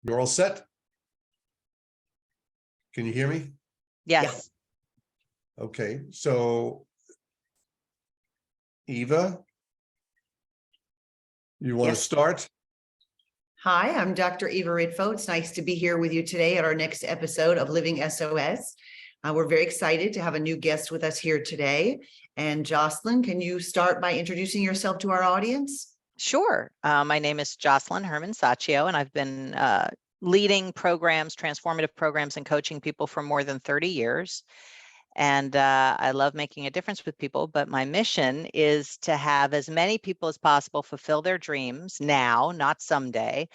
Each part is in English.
You're all set? Can you hear me? Yes. Okay, so Eva, you want to Yes. start? Hi, I'm Dr. Eva Ridfo. It's nice to be here with you today at our next episode of Living SOS. We're very excited to have a new guest with us here today. And Josselyne, can you start by introducing yourself to our audience? Sure. My name is Josselyne Herman Saccio, and I've been leading programs, transformative programs, and coaching people for more than 30 years. And I love making a difference with people, but my mission is to have as many people as possible fulfill their dreams now, not someday,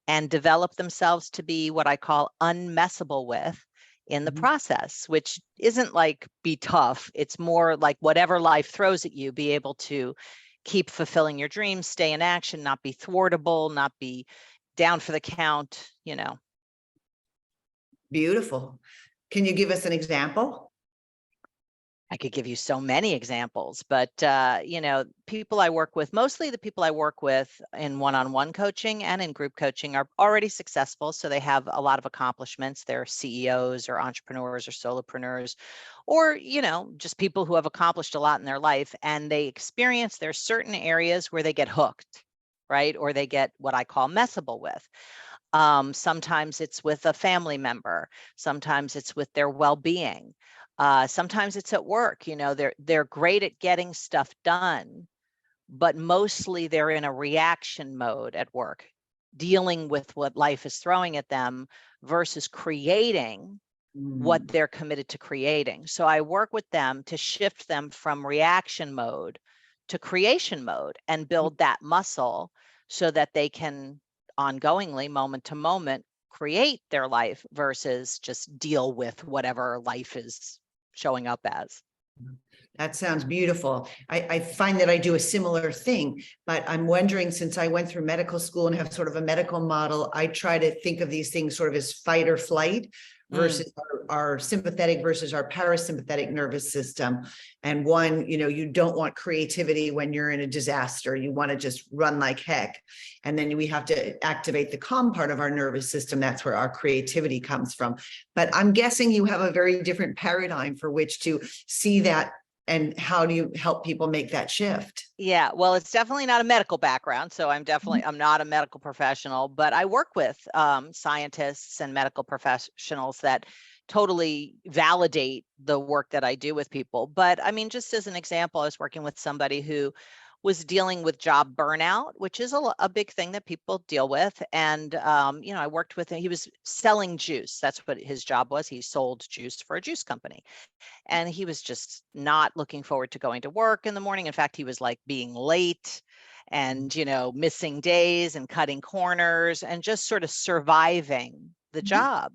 and develop themselves to be what I call unmessable with in the process, which isn't like be tough. It's more like whatever life throws at you, be able to keep fulfilling your dreams, stay in action, not be thwartable, not be down for the count, you know. Beautiful. Can you give us an example? I could give you so many examples, but you know, people I work with, mostly the people I work with in one-on-one coaching and in group coaching are already successful. So they have a lot of accomplishments. They're CEOs or entrepreneurs or solopreneurs, or, you know, just people who have accomplished a lot in their life, and they experience there's certain areas where they get hooked, right? Or they get what I call messable with. Sometimes it's with a family member. Sometimes it's with their well-being. Sometimes it's at work. You know, they're great at getting stuff done, but mostly they're in a reaction mode at work, dealing with what life is throwing at them versus creating what they're committed to creating. So I work with them to shift them from reaction mode to creation mode and build that muscle so that they can ongoingly, moment to moment, create their life versus just deal with whatever life is showing up as. That sounds beautiful. I find that I do a similar thing, but I'm wondering, since I went through medical school and have sort of a medical model, I try to think of these things sort of as fight or flight versus our sympathetic versus our parasympathetic nervous system. And one, you know, you don't want creativity when you're in a disaster. You want to just run like heck. And then we have to activate the calm part of our nervous system. That's where our creativity comes from. But I'm guessing you have a very different paradigm for which to see that. And how do you help people make that shift? Yeah, well, it's definitely not a medical background. So I'm not a medical professional, but I work with scientists and medical professionals that totally validate the work that I do with people. But I mean, just as an example, I was working with somebody who was dealing with job burnout, which is a big thing that people deal with. And, you know, I worked with him. He was selling juice. That's what his job was. He sold juice for a juice company. And he was just not looking forward to going to work in the morning. In fact, he was like being late and, you know, missing days and cutting corners and just sort of surviving the job.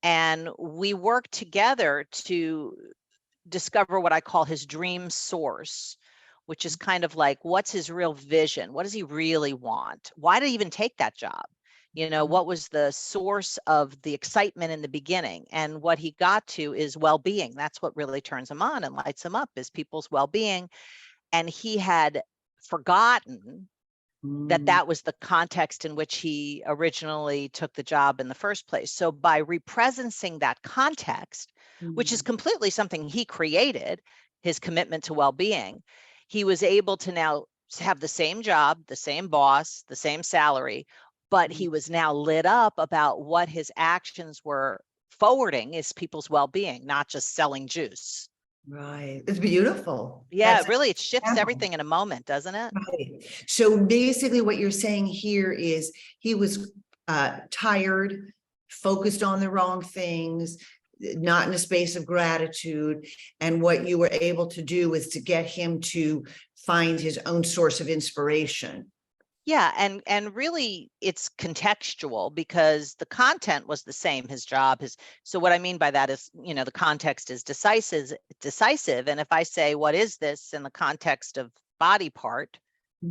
And we worked together to discover what I call his dream source, which is kind of like, what's his real vision? What does he really want? Why did he even take that job? You know, what was the source of the excitement in the beginning? And what he got to is well-being. That's what really turns him on and lights him up, is people's well-being. And he had forgotten that was the context in which he originally took the job in the first place. So by represencing that context, which is completely something he created, his commitment to well-being, he was able to now have the same job, the same boss, the same salary, but he was now lit up about what his actions were forwarding is people's well-being, not just selling juice. Right. It's beautiful. Yeah, really, it shifts everything in a moment, doesn't it? Right. So basically what you're saying here is he was tired, focused on the wrong things, not in a space of gratitude. And what you were able to do was to get him to find his own source of inspiration. Yeah, and really it's contextual because the content was the same, his job, so what I mean by that is, you know, the context is decisive. And if I say, what is this in the context of body part?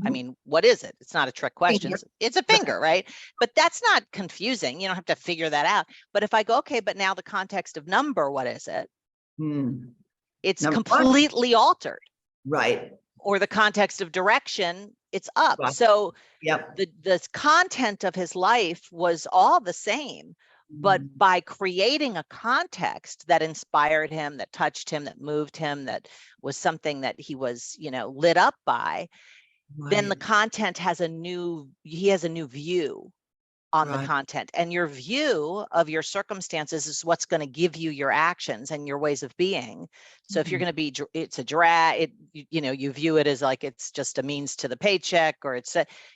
I mean, what is it? It's not a trick question. It's a finger, right? But that's not confusing. You don't have to figure that out. But if I go, okay, but now the context of number, what is it? It's Number completely altered. Right. or the context of direction, it's up. Right. So Yep. the content of his life was all the same, but Mm, by creating a context that inspired him, that touched him, that moved him, that was something that he was, lit up by, then the right, content he has a new view on the right. content, and your view of your circumstances is what's going to give you your actions and your ways of being. So if you're Mhm. going to be, it's a drag, you view it as like it's just a means to the paycheck, or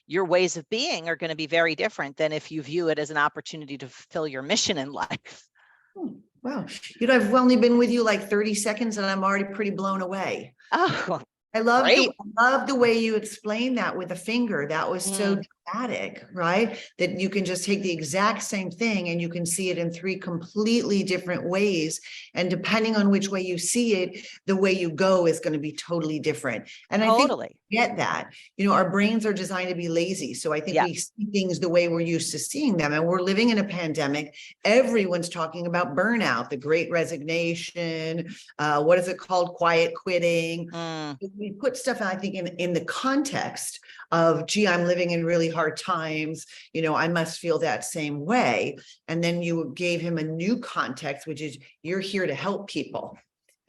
your ways of being are going to be very different than if you view it as an opportunity to fulfill your mission in life. Oh, wow. I've only been with you like 30 seconds and I'm already pretty blown away. Oh, I great. love the way you explained that with a finger. That was so Mm, dramatic, right? That you can just take the exact same thing and you can see it in three completely different ways. And depending on which way you see it, the way you go is going to be totally different. And I think totally. we get that, our brains are designed to be lazy. So I think Yeah. we see things the way we're used to seeing them. And we're living in a pandemic. Everyone's talking about burnout, the great resignation. What is it called? Quiet quitting. Mm, We put stuff, I think, in the context of, gee, I'm living in really hard times, I must feel that same way. And then you gave him a new context, which is you're here to help people.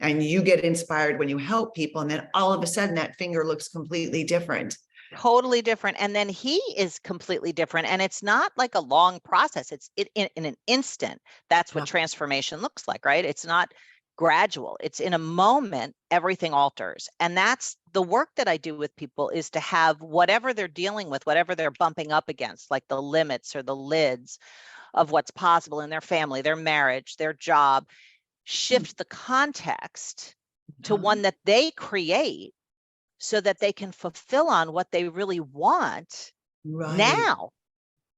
And you get inspired when you help people. And then all of a sudden that finger looks completely different. totally different. And then he is completely different. And it's not like a long process. It's in an instant. That's what Yeah. transformation looks like, right? It's not gradual. It's in a moment, everything alters. And that's the work that I do with people, is to have whatever they're dealing with, whatever they're bumping up against, like the limits or the lids of what's possible in their family, their marriage, their job, shift the context to one that they create so that they can fulfill on what they really want Right. now.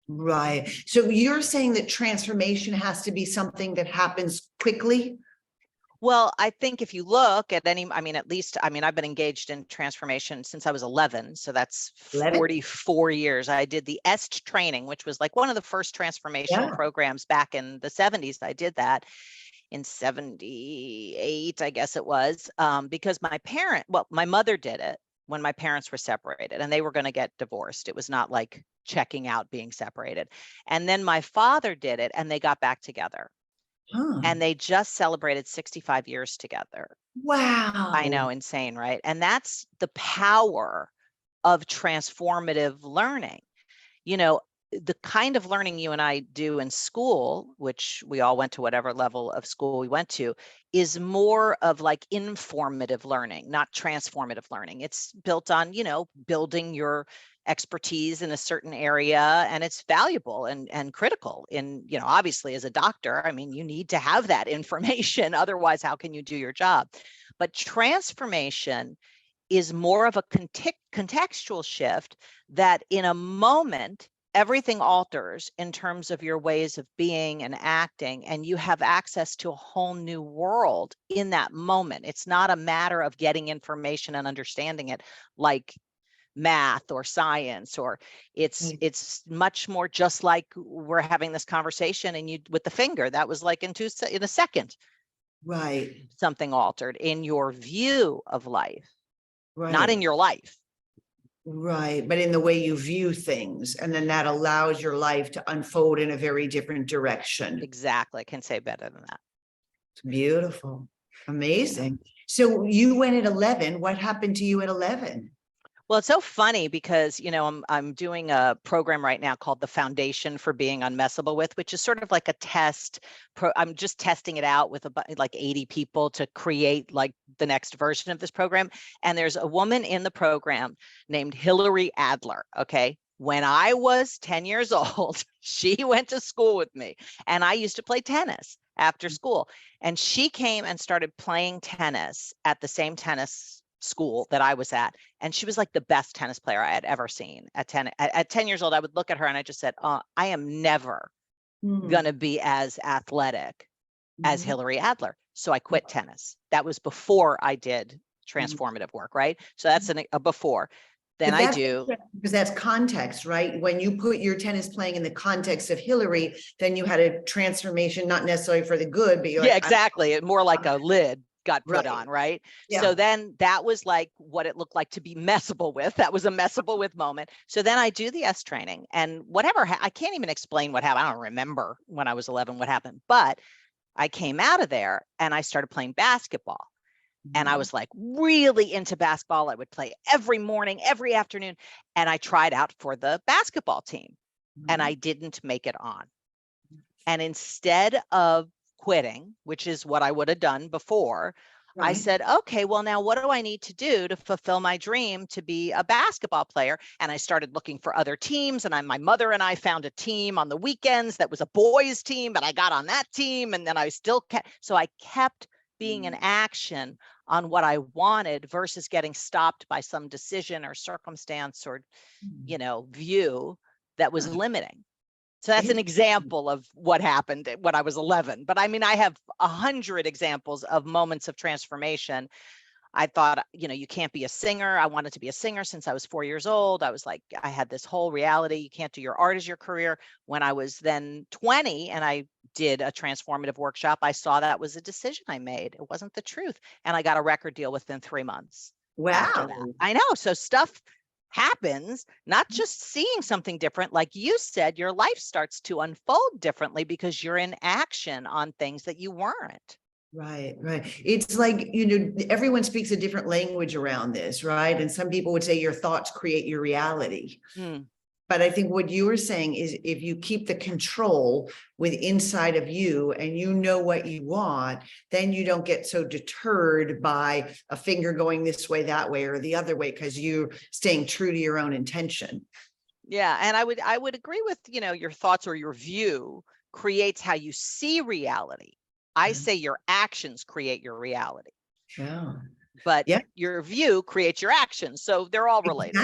Right. So you're saying that transformation has to be something that happens quickly? Well, I think if you look at I've been engaged in transformation since I was 11. So that's 11? 44 years. I did the EST training, which was like one of the first transformational Yeah. programs back in the 70s. I did that in 78, I guess it was, because my mother did it when my parents were separated and they were going to get divorced. It was not like checking out being separated. And then my father did it and they got back together. Huh. And they just celebrated 65 years together. I know, Wow. insane, right? And that's the power of transformative learning. The kind of learning you and I do in school, which we all went to whatever level of school we went to, is more of like informative learning, not transformative learning. It's built on, building your expertise in a certain area, and it's valuable and critical in, obviously as a doctor, I mean, you need to have that information. Otherwise, how can you do your job? But transformation is more of a contextual shift that in a moment, everything alters in terms of your ways of being and acting, and you have access to a whole new world in that moment. It's not a matter of getting information and understanding it like math or science, or it's much more just like we're having this conversation and you with the finger, that was like in a second, Right. something altered in your view of life, not in Right. your life. Right. But in the way you view things, and then that allows your life to unfold in a very different direction. Exactly. I can say better than that. It's beautiful. Amazing. So you went at 11. What happened to you at 11? Well, it's so funny because, I'm doing a program right now called the Foundation for Being Unmessable With, which is sort of like a test. I'm just testing it out with like 80 people to create like the next version of this program. And there's a woman in the program named Hillary Adler. Okay. When I was 10 years old, she went to school with me and I used to play tennis after school. And she came and started playing tennis at the same tennis school that I was at. And she was like the best tennis player I had ever seen at 10. At 10 years old, I would look at her and I just said, I am never going to be as athletic as Hillary Adler. So I quit tennis. That was before I did transformative work, right? So that's a before. Then I do. Because that's context, right? When you put your tennis playing in the context of Hillary, then you had a transformation, not necessarily for the good, but you're Yeah, like, exactly. More like a lid. got put Right. on, right? Yeah. So then that was like what it looked like to be messable with. That was a messable with moment. So then I do the S training, and whatever, I can't even explain what happened. I don't remember when I was 11 what happened, but I came out of there and I started playing basketball. And I was like really into basketball. I would play every morning, every afternoon. And I tried out for the basketball team and I didn't make it on. And instead of quitting, which is what I would have done before, I Right. said, okay, well, now what do I need to do to fulfill my dream to be a basketball player? And I started looking for other teams. And my mother and I found a team on the weekends that was a boys team, and I got on that team. And then I still kept, so I kept being in action on what I wanted versus getting stopped by some decision or circumstance or, view that was limiting. So that's an example of what happened when I was 11. But I mean, I have 100 examples of moments of transformation. I thought, you can't be a singer. I wanted to be a singer since I was 4 years old. I was like, I had this whole reality. You can't do your art as your career. When I was then 20 and I did a transformative workshop, I saw that was a decision I made. It wasn't the truth. And I got a record deal within 3 months. After Wow. that. I know. So stuff happens, not just seeing something different. Like you said, your life starts to unfold differently because you're in action on things that you weren't. Right, right. It's like, everyone speaks a different language around this, right? And some people would say your thoughts create your reality. Mm. But I think what you were saying is if you keep the control with inside of you and you know what you want, then you don't get so deterred by a finger going this way, that way, or the other way, because you're staying true to your own intention. Yeah. And I would agree with, your thoughts or your view creates how you see reality. I say your actions create your reality. Yeah. But Yeah. your view creates your actions. So they're all related.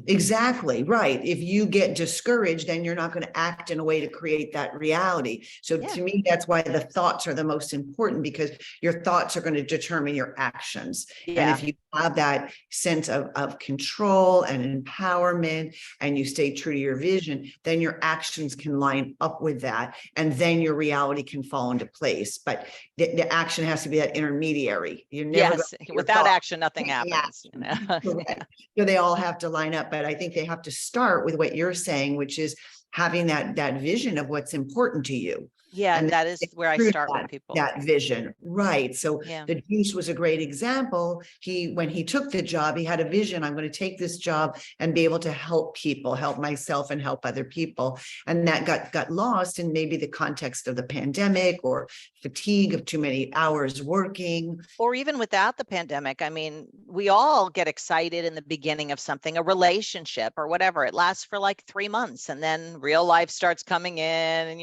Exactly. Right. If you get discouraged, then you're not going to act in a way to create that reality. So to me, that's why the thoughts are the most important, because your thoughts are going to determine your actions. Yeah. And if you have that sense of control and empowerment and you stay true to your vision, then your actions can line up with that. And then your reality can fall into place. But the action has to be that intermediary. You're never without action, nothing happens. Correct. So they all have to line up, but I think they have to start with what you're saying, which is having that vision of what's important to you. Yeah, and that is where I start with people. That vision, right? So Yeah. the juice was a great example. When he took the job, he had a vision. I'm going to take this job and be able to help people, help myself, and help other people. And that got lost in maybe the context of the pandemic or fatigue of too many hours working. Or even without the pandemic. I mean, we all get excited in the beginning of something, a relationship or whatever. It lasts for like 3 months, and then real life starts coming in, and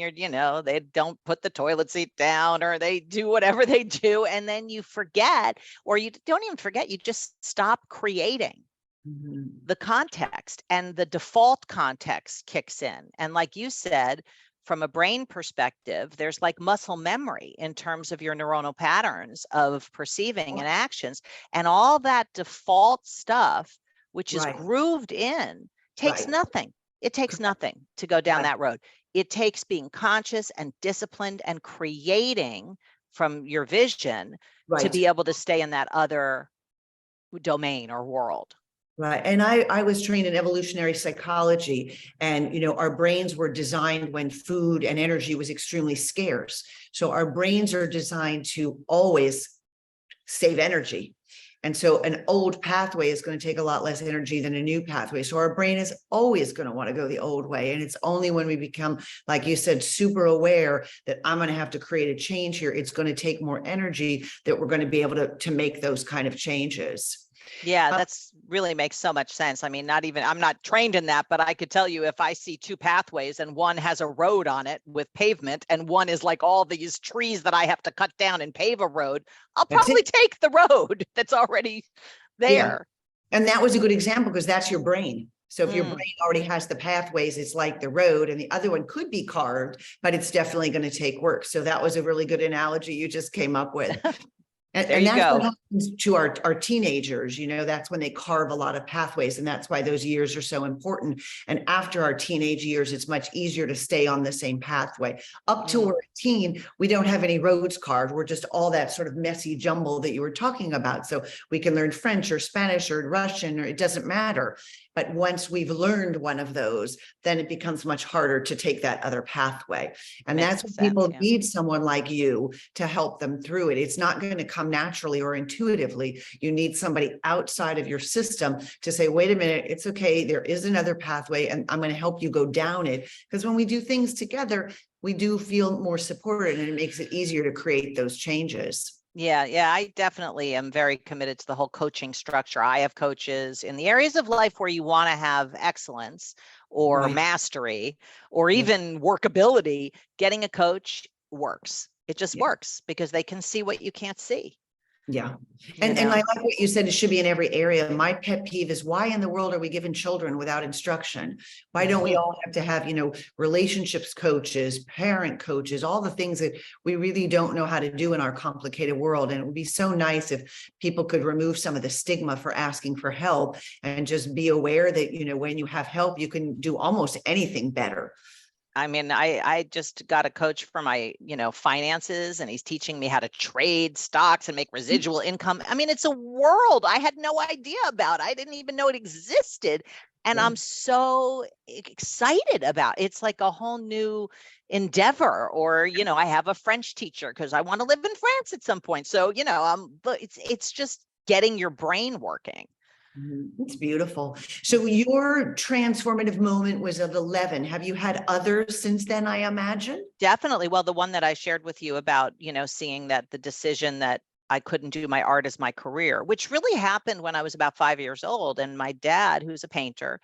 they don't put the toilet seat down, or they do whatever they do, and then you forget, or you don't even forget, you just stop creating the context, and the default context kicks in. And like you said, from a brain perspective, there's like muscle memory in terms of your neuronal patterns of perceiving and actions, and all that default stuff, which is grooved in, takes nothing. It takes nothing to go down that road. It takes being conscious and disciplined and creating from your vision to be able to stay in that other domain or world. Right. And I was trained in evolutionary psychology, and, our brains were designed when food and energy was extremely scarce. So our brains are designed to always save energy. And so an old pathway is going to take a lot less energy than a new pathway. So our brain is always going to want to go the old way. And it's only when we become, like you said, super aware that I'm going to have to create a change here, it's going to take more energy, that we're going to be able to make those kind of changes. Yeah, that's really makes so much sense. I mean, I'm not trained in that, but I could tell you, if I see two pathways and one has a road on it with pavement and one is like all these trees that I have to cut down and pave a road, I'll probably take the road that's already there. Yeah. And that was a good example, because that's your brain. So if your brain already has the pathways, it's like the road, and the other one could be carved, but it's definitely going to take work. So that was a really good analogy you just came up with. There And you that's what go. happens to our teenagers, you know, that's when they carve a lot of pathways, and that's why those years are so important. And after our teenage years, it's much easier to stay on the same pathway. Up to we're a teen, we don't have any roads carved. We're just all that sort of messy jumble that you were talking about. So we can learn French or Spanish or Russian, or it doesn't matter. But once we've learned one of those, then it becomes much harder to take that other pathway. And Makes that's when sense, people yeah. need someone like you to help them through it. It's not going to come naturally or intuitively. You need somebody outside of your system to say, wait a minute, it's okay. There is another pathway, and I'm going to help you go down it. Because when we do things together, we do feel more supported, and it makes it easier to create those changes. Yeah, I definitely am very committed to the whole coaching structure. I have coaches in the areas of life where you want to have excellence or Right. mastery or Yeah. even workability. Getting a coach works. It just Yeah. works because they can see what you can't see. Yeah. You And know? I like what you said, it should be in every area. My pet peeve is, why in the world are we giving children without instruction? Why don't we all have to have, you know, relationships coaches, parent coaches, all the things that we really don't know how to do in our complicated world? And it would be so nice if people could remove some of the stigma for asking for help and just be aware that, you know, when you have help, you can do almost anything better. I mean, I just got a coach for my, finances, and he's teaching me how to trade stocks and make residual income. I mean, it's a world I had no idea about. I didn't even know it existed. And Yeah. I'm so excited about it. It's like a whole new endeavor. Or, I have a French teacher because I want to live in France at some point. So, but it's just getting your brain working. It's beautiful. So your transformative moment was at 11. Have you had others since then, I imagine? Definitely. Well, the one that I shared with you about, seeing that the decision that I couldn't do my art as my career, which really happened when I was about 5 years old. And my dad, who's a painter,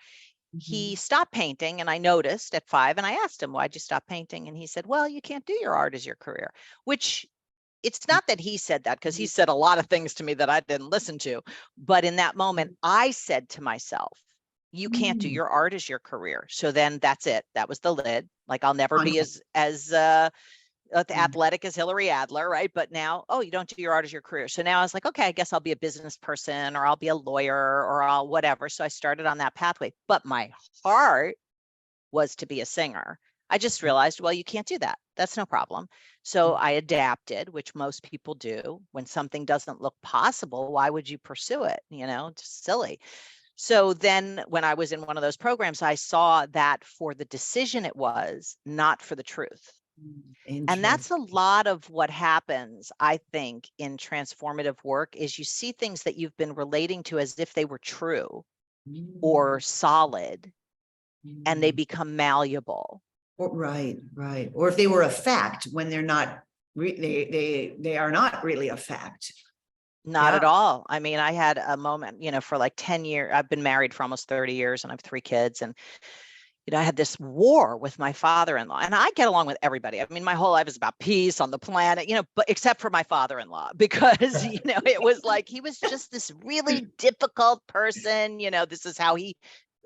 he stopped painting, and I noticed at 5, and I asked him, why'd you stop painting? And he said, well, you can't do your art as your career, which it's not that he said that, because he said a lot of things to me that I didn't listen to. But in that moment, I said to myself, you can't do your art as your career. So then that's it. That was the lid. Like, I'll never be as athletic as Hillary Adler, right? But now, oh, you don't do your art as your career. So now I was like, okay, I guess I'll be a business person, or I'll be a lawyer, or I'll whatever. So I started on that pathway. But my heart was to be a singer. I just realized, well, you can't do that. That's no problem. So I adapted, which most people do. When something doesn't look possible, why would you pursue it? Just silly. So then when I was in one of those programs, I saw that for the decision it was, not for the truth. And that's a lot of what happens, I think, in transformative work, is you see things that you've been relating to as if they were true or solid, and they become malleable. Right. Or if they were a fact when they're not, they are not really a fact. Not at all. I mean, I had a moment, for like 10 years, I've been married for almost 30 years, and I have 3 kids. And, I had this war with my father-in-law, and I get along with everybody. I mean, my whole life is about peace on the planet, but except for my father-in-law, because, it was like, he was just this really difficult person. This is how he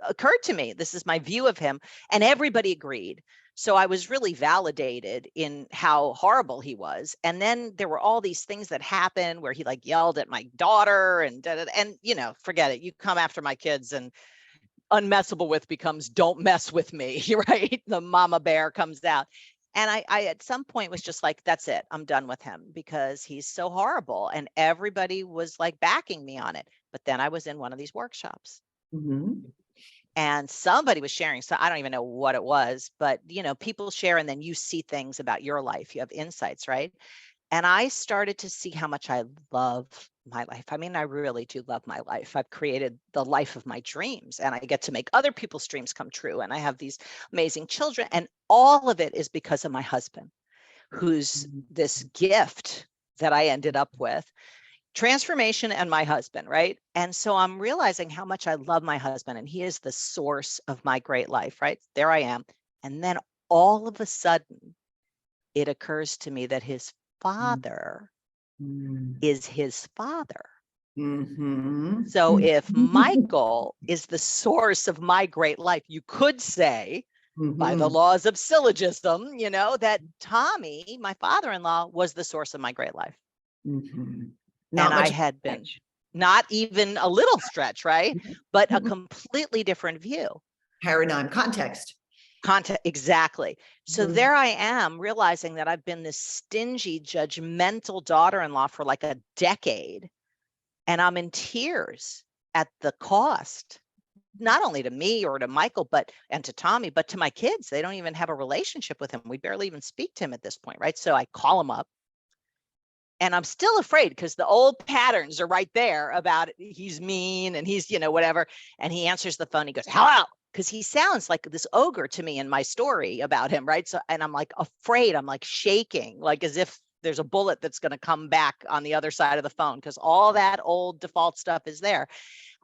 occurred to me. This is my view of him, and everybody agreed. So I was really validated in how horrible he was. And then there were all these things that happened where he like yelled at my daughter and forget it. You come after my kids, and unmessable with becomes don't mess with me, right? The mama bear comes out. And I at some point was just like, that's it. I'm done with him because he's so horrible. And everybody was like backing me on it. But then I was in one of these workshops. And somebody was sharing, so I don't even know what it was, but people share, and then you see things about your life. You have insights, right? And I started to see how much I love my life. I mean, I really do love my life. I've created the life of my dreams, and I get to make other people's dreams come true. And I have these amazing children, and all of it is because of my husband, who's this gift that I ended up with. Transformation and my husband, right? And so I'm realizing how much I love my husband, and he is the source of my great life, right? There I am. And then all of a sudden, it occurs to me that his father is his father. So if Michael is the source of my great life, you could say, by the laws of syllogism, that Tommy, my father-in-law, was the source of my great life. Not And I much had been stretch. not even a little stretch, right? But a completely different view. Paradigm context. Content, exactly. So Mhm. there I am realizing that I've been this stingy, judgmental daughter-in-law for like a decade. And I'm in tears at the cost, not only to me or to Michael, and to Tommy, but to my kids. They don't even have a relationship with him. We barely even speak to him at this point, right? So I call him up. And I'm still afraid because the old patterns are right there about he's mean and he's, whatever. And he answers the phone. He goes, hello. Because he sounds like this ogre to me in my story about him. Right. So, and I'm like afraid, I'm like shaking, like as if there's a bullet that's going to come back on the other side of the phone because all that old default stuff is there.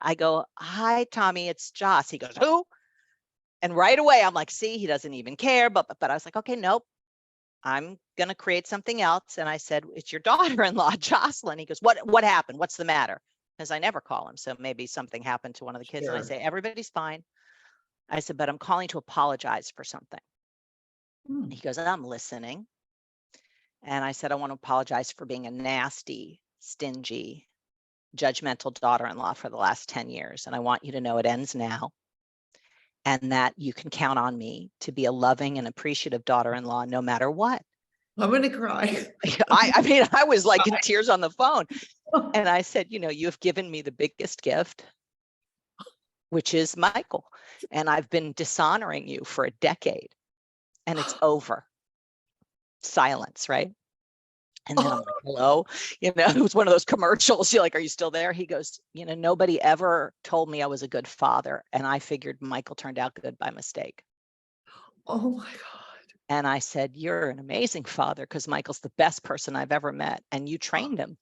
I go, hi, Tommy, it's Joss. He goes, who? And right away, I'm like, see, he doesn't even care. But I was like, okay, nope. I'm going to create something else. And I said, it's your daughter-in-law, Josselyne. He goes, what happened? What's the matter? Because I never call him. So maybe something happened to one of the kids. Sure. And I say, everybody's fine. I said, but I'm calling to apologize for something. Hmm. He goes, I'm listening. And I said, I want to apologize for being a nasty, stingy, judgmental daughter-in-law for the last 10 years. And I want you to know it ends now. And that you can count on me to be a loving and appreciative daughter-in-law no matter what. I'm going to cry. I mean, I was like in tears on the phone. And I said, you've given me the biggest gift, which is Michael. And I've been dishonoring you for a decade. And it's over. Silence, right? And then I'm like, hello, it was one of those commercials. You're like, are you still there? He goes, nobody ever told me I was a good father. And I figured Michael turned out good by mistake. Oh my God. And I said, you're an amazing father because Michael's the best person I've ever met. And you trained him.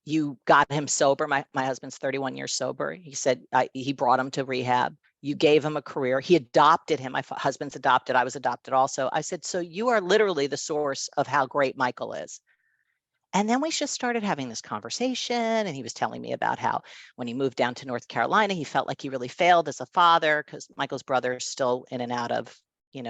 You got him sober. My husband's 31 years sober. He said he brought him to rehab. You gave him a career. He adopted him. My husband's adopted. I was adopted also. I said, so you are literally the source of how great Michael is. And then we just started having this conversation. And he was telling me about how when he moved down to North Carolina, he felt like he really failed as a father because Michael's brother is still in and out of,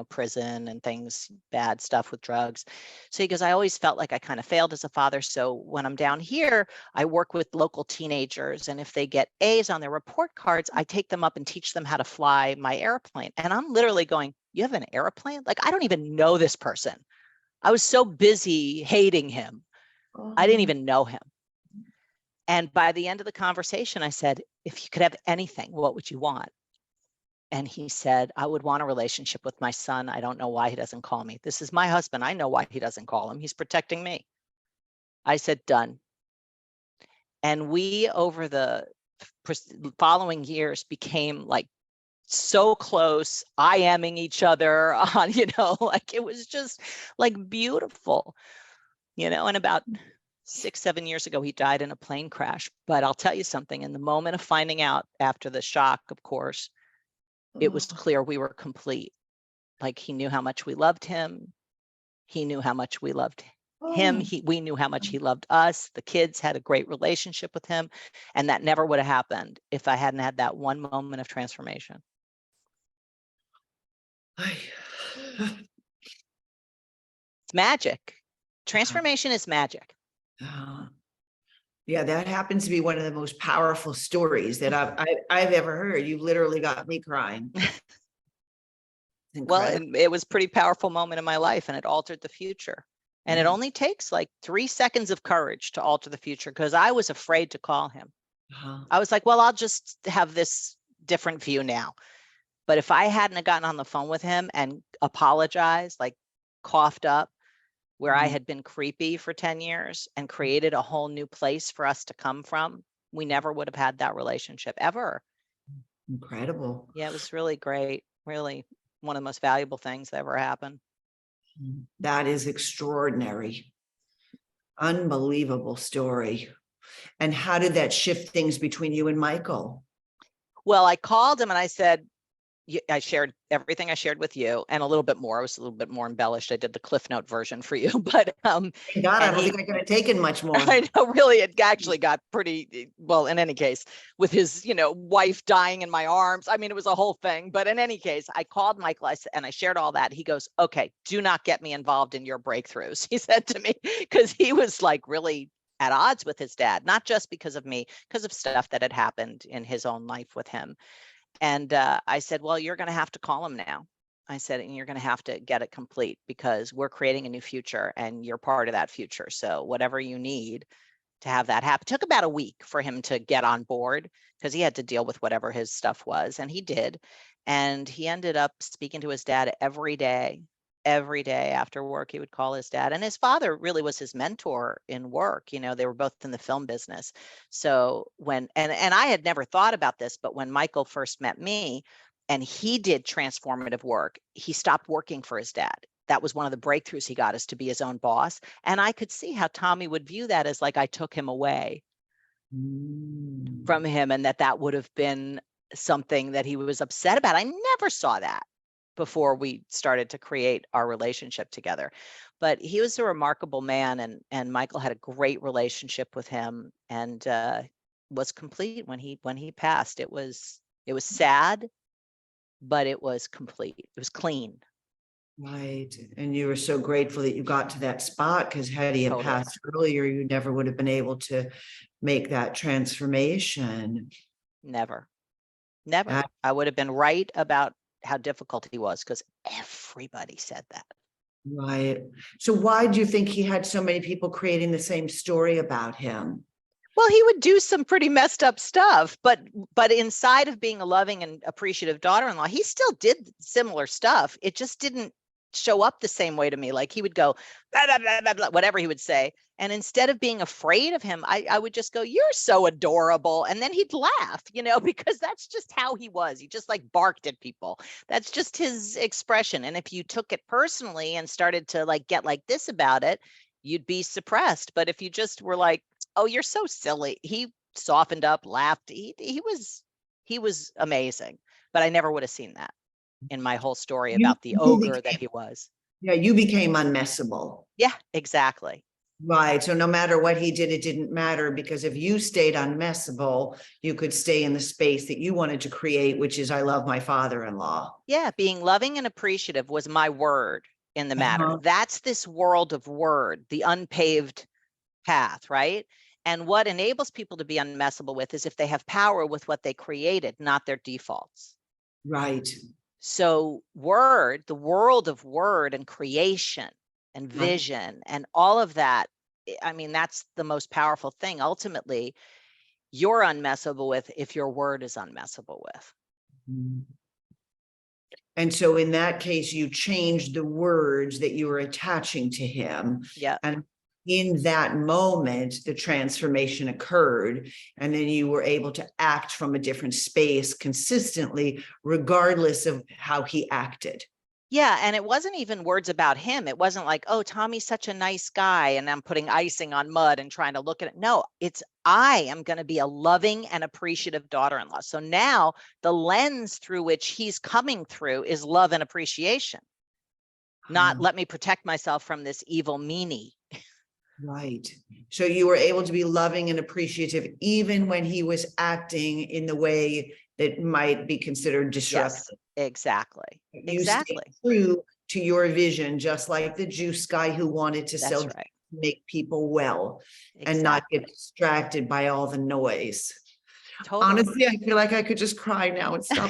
prison and things, bad stuff with drugs. So he goes, I always felt like I kind of failed as a father. So when I'm down here, I work with local teenagers. And if they get A's on their report cards, I take them up and teach them how to fly my airplane. And I'm literally going, you have an airplane? Like, I don't even know this person. I was so busy hating him. I didn't even know him. And by the end of the conversation, I said, if you could have anything, what would you want? And he said, I would want a relationship with my son. I don't know why he doesn't call me. This is my husband. I know why he doesn't call him. He's protecting me. I said, done. And we, over the following years, became like so close, IMing each other on, like it was just like beautiful, and about 6-7 years ago, he died in a plane crash. But I'll tell you something, in the moment of finding out after the shock, of course, it was clear we were complete. Like he knew how much we loved him. He knew how much we loved him. We knew how much he loved us. The kids had a great relationship with him. And that never would have happened if I hadn't had that one moment of transformation. It's magic. Transformation is magic. Yeah, that happens to be one of the most powerful stories that I've ever heard. You literally got me crying. Well, it was a pretty powerful moment in my life, and it altered the future. And it only takes like 3 seconds of courage to alter the future, because I was afraid to call him. I was like, well, I'll just have this different view now. But if I hadn't gotten on the phone with him and apologized, like coughed up, where I had been creepy for 10 years and created a whole new place for us to come from, we never would have had that relationship ever. Incredible. Yeah, it was really great. Really one of the most valuable things that ever happened. That is extraordinary. Unbelievable story. And how did that shift things between you and Michael? Well, I called him and I said, I shared everything I shared with you and a little bit more. I was a little bit more embellished. I did the Cliff Note version for you, but Thank God, I don't think I could have taken much more. I know, really, it actually got pretty well. In any case, with his, wife dying in my arms. I mean, it was a whole thing. But in any case, I called Michael and I shared all that. He goes, "Okay, do not get me involved in your breakthroughs," he said to me, because he was like really at odds with his dad, not just because of me, because of stuff that had happened in his own life with him. And I said, well, you're going to have to call him now. I said, and you're going to have to get it complete because we're creating a new future and you're part of that future. So whatever you need to have that happen. It took about a week for him to get on board because he had to deal with whatever his stuff was. And he did. And he ended up speaking to his dad every day. Every day after work, he would call his dad. And his father really was his mentor in work. You know, they were both in the film business. So when, and I had never thought about this, but when Michael first met me and he did transformative work, he stopped working for his dad. That was one of the breakthroughs he got, is to be his own boss. And I could see how Tommy would view that as like, I took him away from him, and that would have been something that he was upset about. I never saw that before we started to create our relationship together. But he was a remarkable man, and Michael had a great relationship with him, and was complete when he passed. It was sad, but it was complete. It was clean. Right. And you were so grateful that you got to that spot, because had he had Totally. passed earlier, you never would have been able to make that transformation. Never. That- I would have been right about how difficult he was, because everybody said that. Right. So why do you think he had so many people creating the same story about him? Well, he would do some pretty messed up stuff, but inside of being a loving and appreciative daughter-in-law, he still did similar stuff. It just didn't show up the same way to me. Like he would go, blah, blah, blah, blah, blah, whatever he would say. And instead of being afraid of him, I would just go, you're so adorable. And then he'd laugh, you know, because that's just how he was. He just like barked at people. That's just his expression. And if you took it personally and started to like get like this about it, you'd be suppressed. But if you just were like, oh, you're so silly, he softened up, laughed. He was amazing. But I never would have seen that in my whole story about the ogre that he was. Yeah, you became unmessable. Yeah, exactly. Right. So no matter what he did, it didn't matter, because if you stayed unmessable, you could stay in the space that you wanted to create, which is, I love my father-in-law. Yeah, being loving and appreciative was my word in the matter. That's this world of word, the unpaved path, right? And what enables people to be unmessable with is if they have power with what they created, not their defaults. Right. So word, the world of word and creation and vision and all of that, I mean, that's the most powerful thing. Ultimately, you're unmessable with if your word is unmessable with. And so in that case, you changed the words that you were attaching to him. Yeah. And in that moment, the transformation occurred, and then you were able to act from a different space consistently, regardless of how he acted. Yeah, and it wasn't even words about him. It wasn't like, oh, Tommy's such a nice guy, and I'm putting icing on mud and trying to look at it. No, it's I am going to be a loving and appreciative daughter-in-law. So now the lens through which he's coming through is love and appreciation, not let me protect myself from this evil meanie. Right. So you were able to be loving and appreciative even when he was acting in the way that might be considered disruptive. Yes, exactly. You Exactly. stayed true to your vision, just like the juice guy who wanted to That's sell, right. make people well, Exactly. and not get distracted by all the noise. Totally. Honestly, I feel like I could just cry now and stop.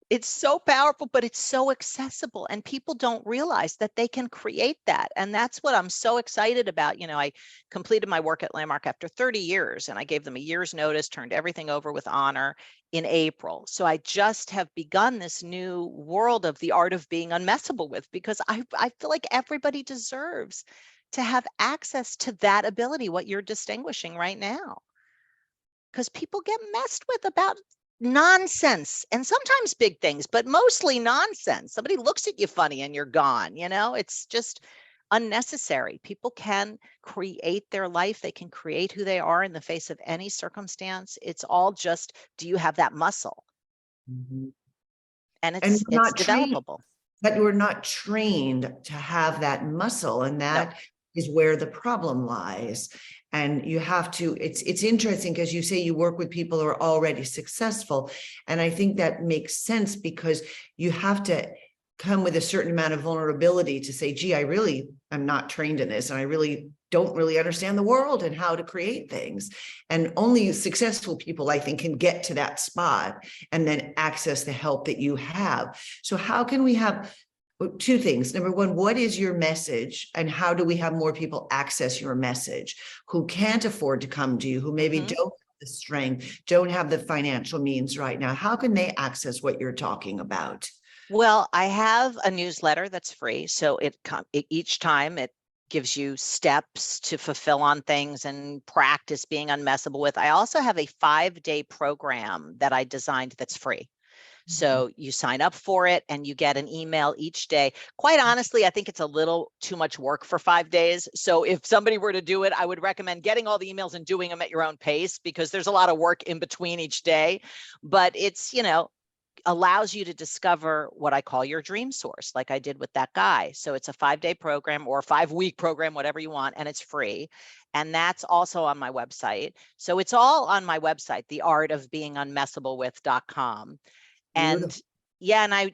It's so powerful, but it's so accessible, and people don't realize that they can create that. And that's what I'm so excited about. You know, I completed my work at Landmark after 30 years, and I gave them a year's notice, turned everything over with honor in April. So I just have begun this new world of the art of being unmessable with, because I feel like everybody deserves to have access to that ability, what you're distinguishing right now. Because people get messed with about nonsense, and sometimes big things, but mostly nonsense. Somebody looks at you funny and you're gone. You know, it's just unnecessary. People can create their life. They can create who they are in the face of any circumstance. It's all just, do you have that muscle? And it's developable. But we're not trained to have that muscle, and that is where the problem lies. And you have to, it's interesting because you say you work with people who are already successful. And I think that makes sense, because you have to come with a certain amount of vulnerability to say, gee, I really am not trained in this, and I really don't really understand the world and how to create things. And only successful people, I think, can get to that spot and then access the help that you have. So how can we have two things? Number one, what is your message, and how do we have more people access your message who can't afford to come to you, who maybe don't have the strength, don't have the financial means right now? How can they access what you're talking about? Well, I have a newsletter that's free. So each time it gives you steps to fulfill on things and practice being unmessable with. I also have a 5-day program that I designed that's free. So you sign up for it and you get an email each day. Quite honestly, I think it's a little too much work for 5 days. So if somebody were to do it, I would recommend getting all the emails and doing them at your own pace, because there's a lot of work in between each day. But it's, allows you to discover what I call your dream source, like I did with that guy. So it's a 5-day program or a 5-week program, whatever you want, and it's free. And that's also on my website. So it's all on my website, theartofbeingunmessablewith.com. And Beautiful. yeah, and I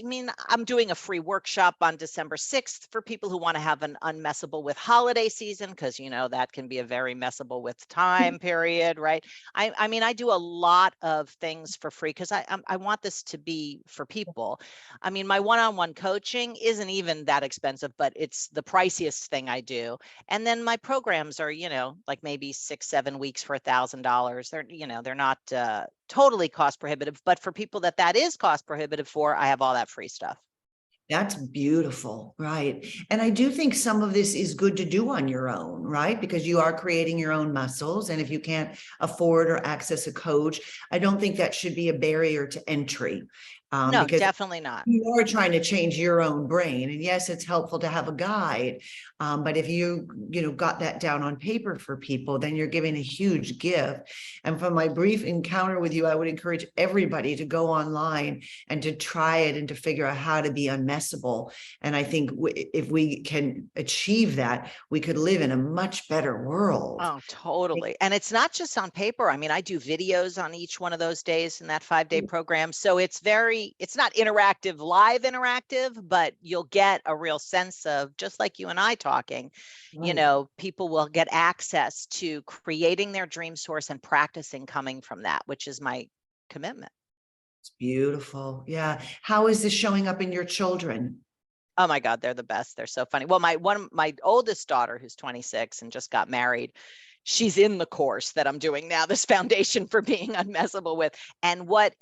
mean, I'm doing a free workshop on December 6th for people who want to have an unmessable with holiday season, because that can be a very messable with time period, right? I mean, I do a lot of things for free because I want this to be for people. I mean, my one-on-one coaching isn't even that expensive, but it's the priciest thing I do. And then my programs are, like maybe 6-7 weeks for $1,000. They're not totally cost prohibitive, but for people that is cost prohibitive for, I have all that free stuff. That's beautiful, right? And I do think some of this is good to do on your own, right? Because you are creating your own muscles. And if you can't afford or access a coach, I don't think that should be a barrier to entry. No, Because definitely not. you are trying to change your own brain. And yes, it's helpful to have a guide. But if you got that down on paper for people, then you're giving a huge gift. And from my brief encounter with you, I would encourage everybody to go online and to try it and to figure out how to be unmessable. And I think if we can achieve that, we could live in a much better world. Oh, totally. And it's not just on paper. I mean, I do videos on each one of those days in that 5-day program. So it's not interactive, live interactive, but you'll get a real sense of, just like you and I talking, Right. people will get access to creating their dream source and practicing coming from that, which is my commitment. It's beautiful. Yeah. How is this showing up in your children? Oh my God, they're the best. They're so funny. Well, my oldest daughter, who's 26 and just got married, she's in the course that I'm doing now, this foundation for being unmessable with. And what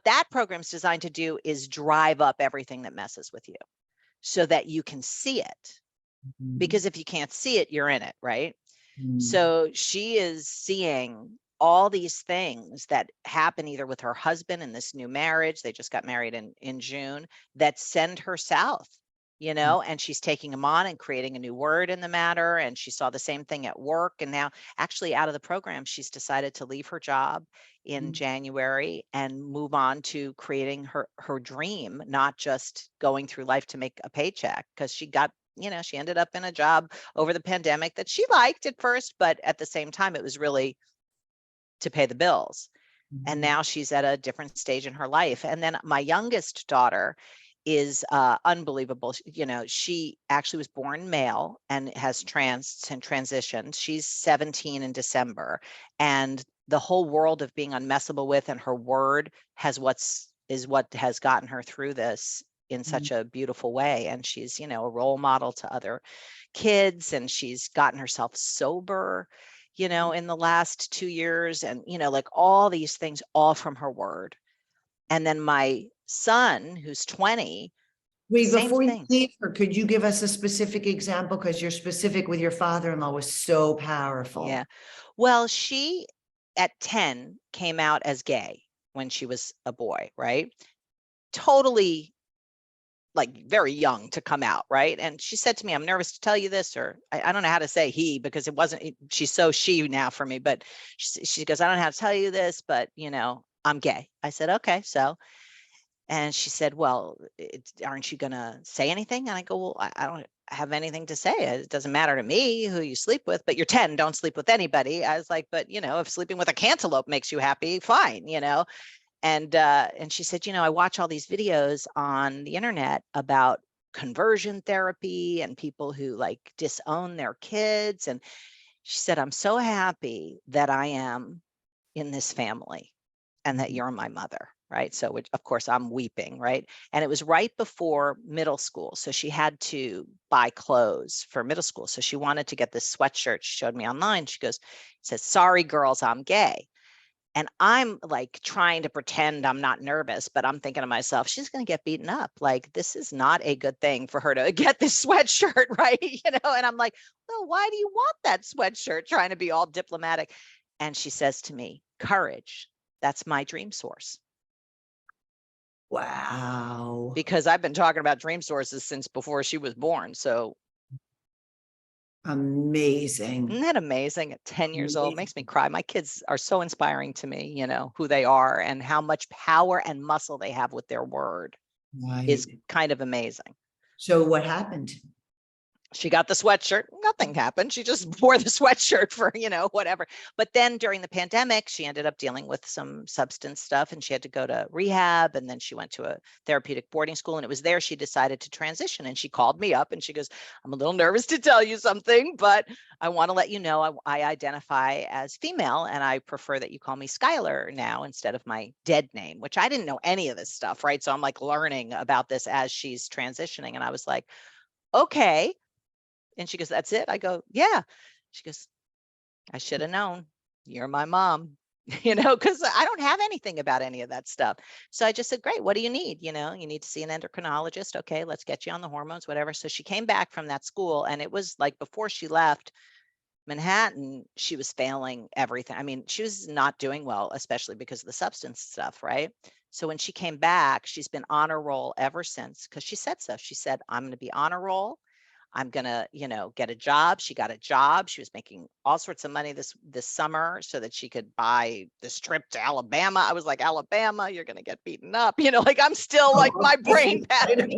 that program's designed to do is drive up everything that messes with you so that you can see it. Because if you can't see it, you're in it, right? So she is seeing all these things that happen either with her husband in this new marriage, they just got married in June, that send her south. And she's taking them on and creating a new word in the matter. And she saw the same thing at work. And now actually out of the program, she's decided to leave her job in January and move on to creating her dream, not just going through life to make a paycheck, because she got, she ended up in a job over the pandemic that she liked at first, but at the same time, it was really to pay the bills. And now she's at a different stage in her life. And then my youngest daughter is unbelievable. She actually was born male and has transitioned. She's 17 in December, and the whole world of being unmessable with and her word is what has gotten her through this in such a beautiful way. And she's, a role model to other kids, and she's gotten herself sober, in the last 2 years, and, like all these things, all from her word. And then my son, who's 20, Wait, same before you thing. leave her, could you give us a specific example? Because your specific with your father-in-law was so powerful. Yeah. Well, she at 10 came out as gay when she was a boy, right? Totally, like, very young to come out, right? And she said to me, I'm nervous to tell you this, or I don't know how to say he, because she's so she now for me, but she goes, I don't know how to tell you this, but I'm gay. I said, okay, so. And she said, well, aren't you going to say anything? And I go, well, I don't have anything to say. It doesn't matter to me who you sleep with, but you're 10, don't sleep with anybody. I was like, but if sleeping with a cantaloupe makes you happy, fine, And she said, I watch all these videos on the internet about conversion therapy and people who like disown their kids. And she said, I'm so happy that I am in this family and that you're my mother. Right. So, which, of course, I'm weeping. Right. And it was right before middle school. So she had to buy clothes for middle school. So she wanted to get this sweatshirt. She showed me online. She goes, says, sorry, girls, I'm gay. And I'm like trying to pretend I'm not nervous, but I'm thinking to myself, she's going to get beaten up. Like, this is not a good thing for her to get this sweatshirt, right? And I'm like, well, why do you want that sweatshirt? Trying to be all diplomatic. And she says to me, courage. That's my dream source. Wow. Because I've been talking about dream sources since before she was born. So Amazing. isn't that amazing? At 10 years old, makes me cry. My kids are so inspiring to me, who they are and how much power and muscle they have with their word is Right. kind of amazing. So what happened? She got the sweatshirt. Nothing happened. She just wore the sweatshirt for, whatever. But then during the pandemic, she ended up dealing with some substance stuff and she had to go to rehab. And then she went to a therapeutic boarding school. And it was there she decided to transition. And she called me up and she goes, I'm a little nervous to tell you something, but I want to let you know I identify as female and I prefer that you call me Skylar now instead of my dead name, which I didn't know any of this stuff. Right. So I'm like learning about this as she's transitioning. And I was like, okay. And she goes, that's it? I go, yeah. She goes, I should have known. You're my mom, because I don't have anything about any of that stuff. So I just said, great, what do you need? You need to see an endocrinologist. Okay, let's get you on the hormones, whatever. So she came back from that school and it was like before she left Manhattan, she was failing everything. I mean, she was not doing well, especially because of the substance stuff, right? So when she came back, she's been honor roll ever since because she said so. She said, I'm going to be honor roll. I'm going to, get a job. She got a job. She was making all sorts of money this summer so that she could buy this trip to Alabama. I was like, Alabama, you're going to get beaten up. Like I'm still like my brain pattern.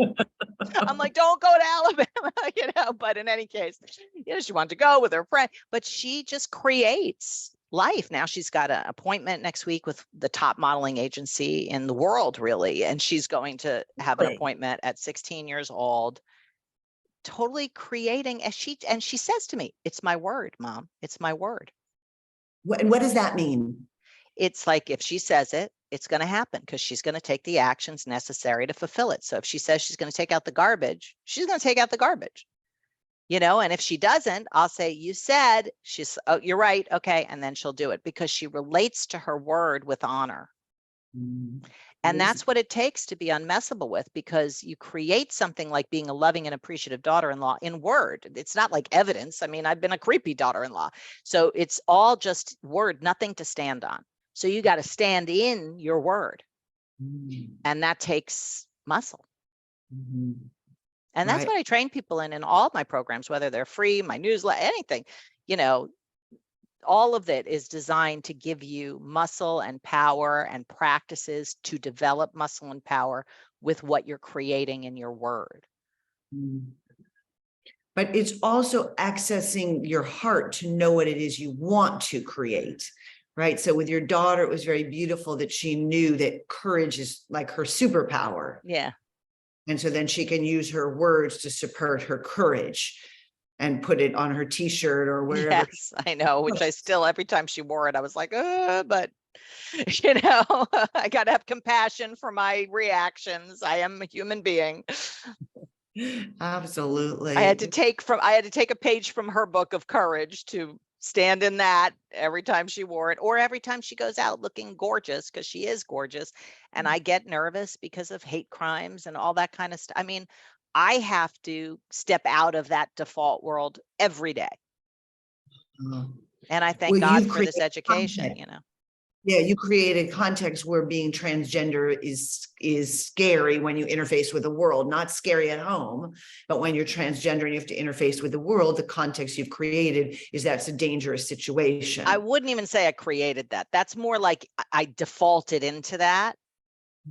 I'm like, don't go to Alabama, but in any case, she wanted to go with her friend, but she just creates life. Now she's got an appointment next week with the top modeling agency in the world, really. And she's going to have an appointment at 16 years old. Totally creating and she says to me, it's my word, Mom. It's my word. What does that mean? It's like if she says it, it's going to happen because she's going to take the actions necessary to fulfill it. So if she says she's going to take out the garbage, she's going to take out the garbage. And if she doesn't, I'll say, you said. She's, oh, you're right. Okay. And then she'll do it because she relates to her word with honor. And that's what it takes to be unmessable with, because you create something like being a loving and appreciative daughter-in-law in word. It's not like evidence. I mean, I've been a creepy daughter-in-law. So it's all just word, nothing to stand on. So you got to stand in your word. And that takes muscle. And that's what I train people in all of my programs, whether they're free, my newsletter, anything, all of it is designed to give you muscle and power and practices to develop muscle and power with what you're creating in your word. But it's also accessing your heart to know what it is you want to create, right? So with your daughter, it was very beautiful that she knew that courage is like her superpower. Yeah. And so then she can use her words to support her courage and put it on her t-shirt or wherever. Yes, I know, which I still, every time she wore it, I was like, but I got to have compassion for my reactions. I am a human being. Absolutely. I had to take a page from her book of courage to stand in that every time she wore it, or every time she goes out looking gorgeous, because she is gorgeous. And I get nervous because of hate crimes and all that kind of stuff. I mean, I have to step out of that default world every day. And I thank God for this education, Yeah, you created context where being transgender is scary when you interface with the world, not scary at home, but when you're transgender and you have to interface with the world, the context you've created is that's a dangerous situation. I wouldn't even say I created that. That's more like I defaulted into that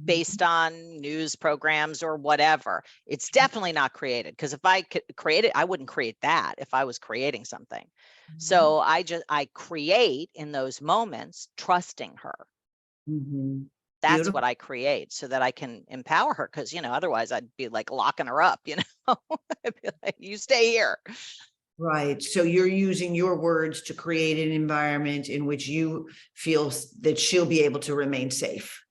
based on news programs or whatever. It's definitely not created, because if I could create it, I wouldn't create that if I was creating something. So I create in those moments, trusting her. That's Beautiful. what I create so that I can empower her. Cause otherwise I'd be like locking her up, I'd be like, you stay here. Right. So you're using your words to create an environment in which you feel that she'll be able to remain safe.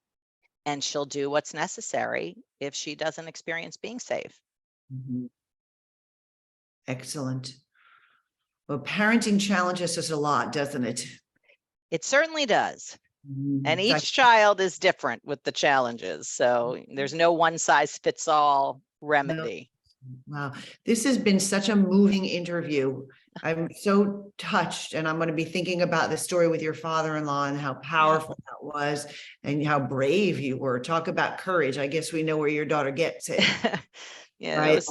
And she'll do what's necessary if she doesn't experience being safe. Mhm. Excellent. Well, parenting challenges us a lot, doesn't it? It certainly does. And Mhm. each child is different with the challenges. So there's no one size fits all remedy. Wow, this has been such a moving interview. I'm so touched, and I'm going to be thinking about the story with your father-in-law and how powerful that was and how brave you were. Talk about courage. I guess we know where your daughter gets it, Yeah, right?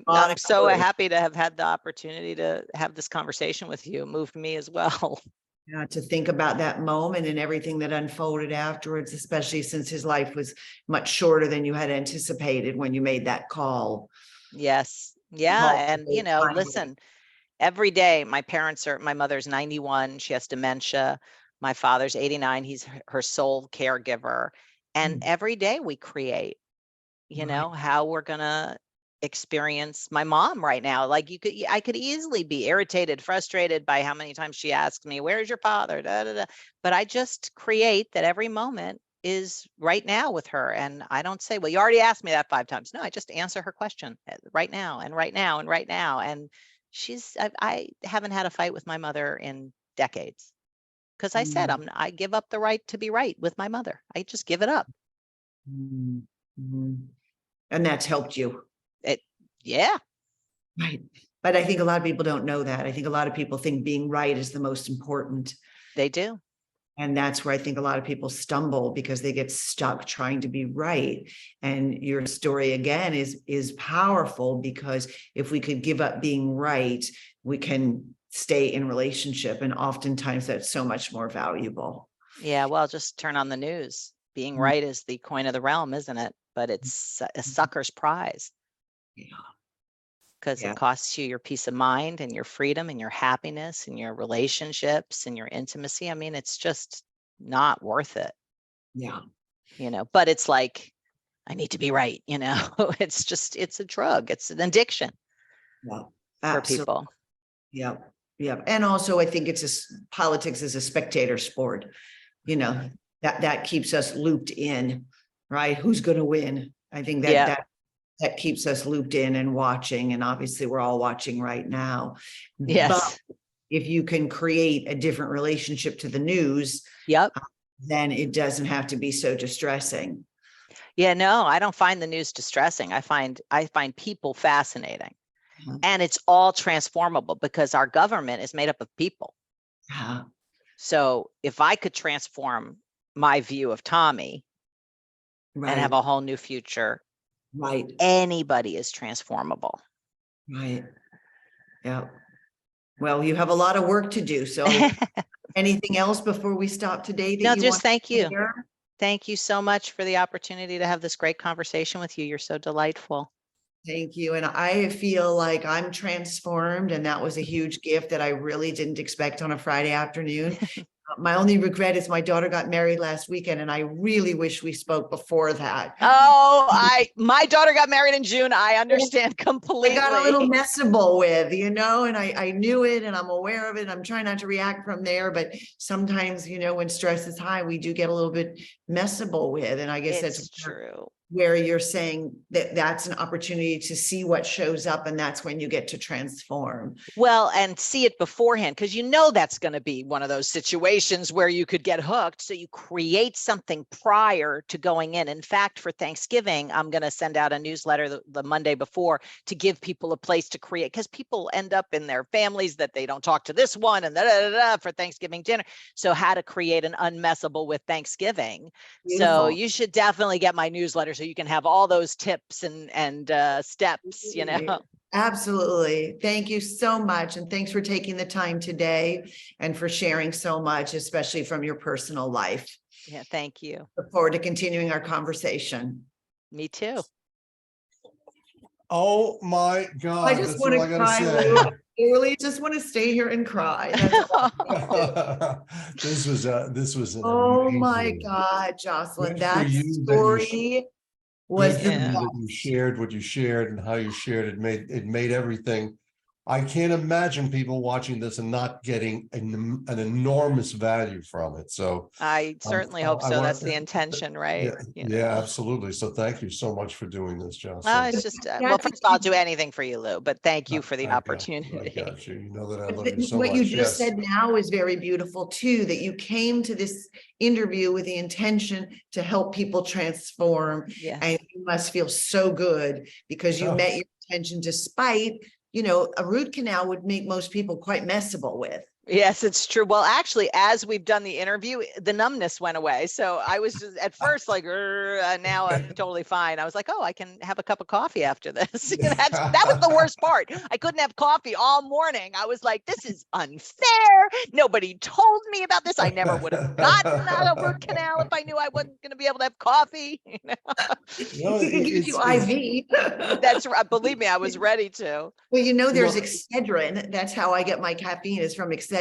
I'm so happy to have had the opportunity to have this conversation with you. It moved me as well. Yeah, to think about that moment and everything that unfolded afterwards, especially since his life was much shorter than you had anticipated when you made that call. Yes. Yeah. Call And, for timely. listen, every day my mother's 91. She has dementia. My father's 89. He's her sole caregiver. And every day we create, Right. how we're going to experience my mom right now. Like I could easily be irritated, frustrated by how many times she asks me, where's your father? Da, da, da. But I just create that every moment is right now with her. And I don't say, well, you already asked me that 5 times. No, I just answer her question right now and right now and right now. And I haven't had a fight with my mother in decades. Because I said, I give up the right to be right with my mother. I just give it up. Mm-hmm. And that's helped you. Yeah. Right. But I think a lot of people don't know that. I think a lot of people think being right is the most important. They do. And that's where I think a lot of people stumble because they get stuck trying to be right. And your story again is powerful because if we could give up being right, we can stay in relationship. And oftentimes that's so much more valuable. Yeah, well, just turn on the news. Being right is the coin of the realm, isn't it? But it's a sucker's prize. Yeah. Because it costs you your peace of mind and your freedom and your happiness and your relationships and your intimacy. I mean, it's just not worth it. Yeah. But it's like, I need to be right. It's a drug. It's an addiction for people. Yeah. Yeah. And also I think politics is a spectator sport, that keeps us looped in, right? Who's going to win? I think that keeps us looped in and watching. And obviously we're all watching right now. Yes. But if you can create a different relationship to the news, then it doesn't have to be so distressing. Yeah, no, I don't find the news distressing. I find people fascinating. And it's all transformable because our government is made up of people. So if I could transform my view of Tommy and have a whole new future, anybody is transformable. Right. Yeah. Well, you have a lot of work to do. So anything else before we stop today? No, just thank you. Thank you so much for the opportunity to have this great conversation with you. You're so delightful. Thank you. And I feel like I'm transformed. And that was a huge gift that I really didn't expect on a Friday afternoon. My only regret is my daughter got married last weekend, and I really wish we spoke before that. Oh, my daughter got married in June. I understand completely. I got a little messable with, and I knew it and I'm aware of it. I'm trying not to react from there, but sometimes, when stress is high, we do get a little bit messable with, and I guess that's true. Where you're saying that that's an opportunity to see what shows up, and that's when you get to transform. Well, and see it beforehand, because that's going to be one of those situations where you could get hooked. So you create something prior to going in. In fact, for Thanksgiving, I'm going to send out a newsletter the Monday before to give people a place to create, because people end up in their families that they don't talk to this one and for Thanksgiving dinner. So how to create an unmessable with Thanksgiving. Beautiful. So you should definitely get my newsletter so you can have all those tips and steps, Absolutely. Thank you so much. And thanks for taking the time today and for sharing so much, especially from your personal life. Yeah, thank you. Look forward to continuing our conversation. Me too. Oh my God. I just That's want all I to gotta cry, say. Lou. I really just want to stay here and cry. That's all. This was an Oh my amazing. God, Josselyne, Good for that you that you story was Good the for Yeah. you that you shared what you shared and how you shared it. Made everything. I can't imagine people watching this and not getting an enormous value from it. So I certainly hope I so. want That's the intention, right? yeah, absolutely. So thank you so much for doing this, Jocelyn. It's just, Yeah, I well, think first of all, I'll do anything for you, Lou, but thank you for the I opportunity. got you. You know that I but love you so what you much. just Yes. said now is very beautiful too, that you came to this interview with the intention to help people transform. Yes. And you must feel so good because you Oh. met your intention despite, you know, a root canal would make most people quite messable with. Yes, it's true. Well, actually, as we've done the interview, the numbness went away. So I was just at first like, now I'm totally fine. I was like, oh, I can have a cup of coffee after this. That was the worst part. I couldn't have coffee all morning. I was like, this is unfair. Nobody told me about this. I never would have gotten out of root canal if I knew I wasn't going to be able to have coffee. No, He could give you IV. That's right. Believe me, I was ready to. Well, you know, there's know- Excedrin. That's how I get my caffeine is from Excedrin.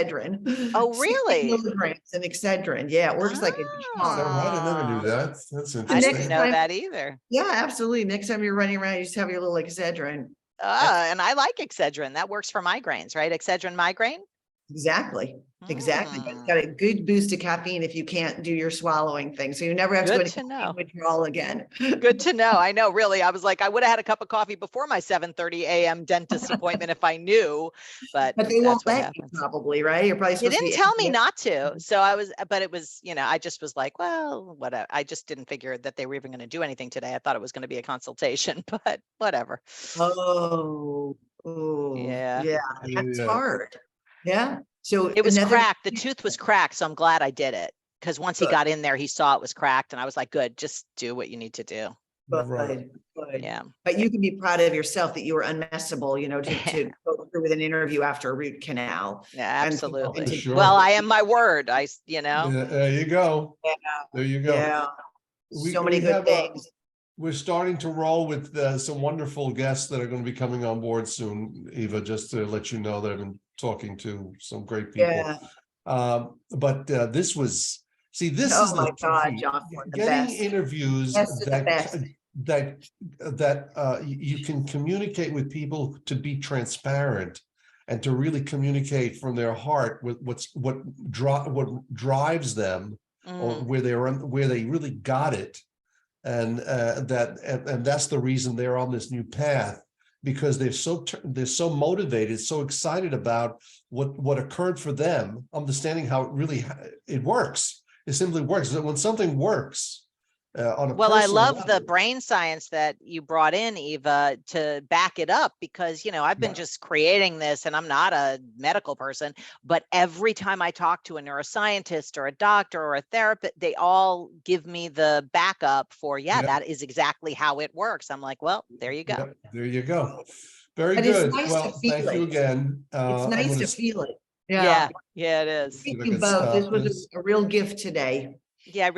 Oh, 60 really? milligrams of Excedrin. Yeah, it works like a Is that right? I never knew Ah. that. That's I next didn't interesting. know time- that either. Yeah, absolutely. Next time you're running around, you just have your little Excedrin. And I like Excedrin. That works for migraines, right? Excedrin migraine? Exactly. Exactly. But it's Mm. got a good boost of caffeine if you can't do your swallowing thing. So you never have to go Good to to know. withdrawal again. Good to know. I know, really. I was like, I would have had a cup of coffee before my 7:30 a.m. dentist appointment if I knew, but But they won't that's what let you happens. probably, right? You're probably You supposed to didn't be. tell me not to. So I was, but it was, I just was like, well, whatever. I just didn't figure that they were even going to do anything today. I thought it was going to be a consultation, but whatever. Oh, Yeah. yeah, that's Yeah. hard. Yeah. So It was another cracked. The tooth was cracked. So I'm glad I did it. Because once he Good. got in there, he saw it was cracked. And I was like, good, just do what you need to do. Right. Good. Yeah. But you can be proud of yourself that you were unmessable, you know, to go through with an interview after a root canal. Yeah, And- absolutely. and to- Sure. Well, I am my word. Yeah, there you go. Yeah. There you go. Yeah. We- So many we good have, things. We're starting to roll with some wonderful guests that are going to be coming on board soon, Eva, just to let you know that I've been talking to some great people. Yeah. But this was, see, this Oh is my God, key. Josselyne, the Getting best. interviews Best of the best. that you can communicate with people to be transparent and to really communicate from their heart with what drives them or Mm. where they really got it. And that's the reason they're on this new path, because they're so motivated, so excited about what occurred for them, understanding how it works. It simply works. When something works on a Well, I personal love the level, brain science that you brought in, Eva, to back it up, because, I've been Yeah. just creating this and I'm not a medical person, but every time I talk to a neuroscientist or a doctor or a therapist, they all give me the backup for, Yeah. that is exactly how it works. I'm like, well, there you go. Yep, there you go. Very But it's good. nice to Well, feel thank you it. again. It's I'm nice gonna to feel it. Yeah, yeah, it is. Thank I you could both. This stop was this. a real gift today. Yeah, I really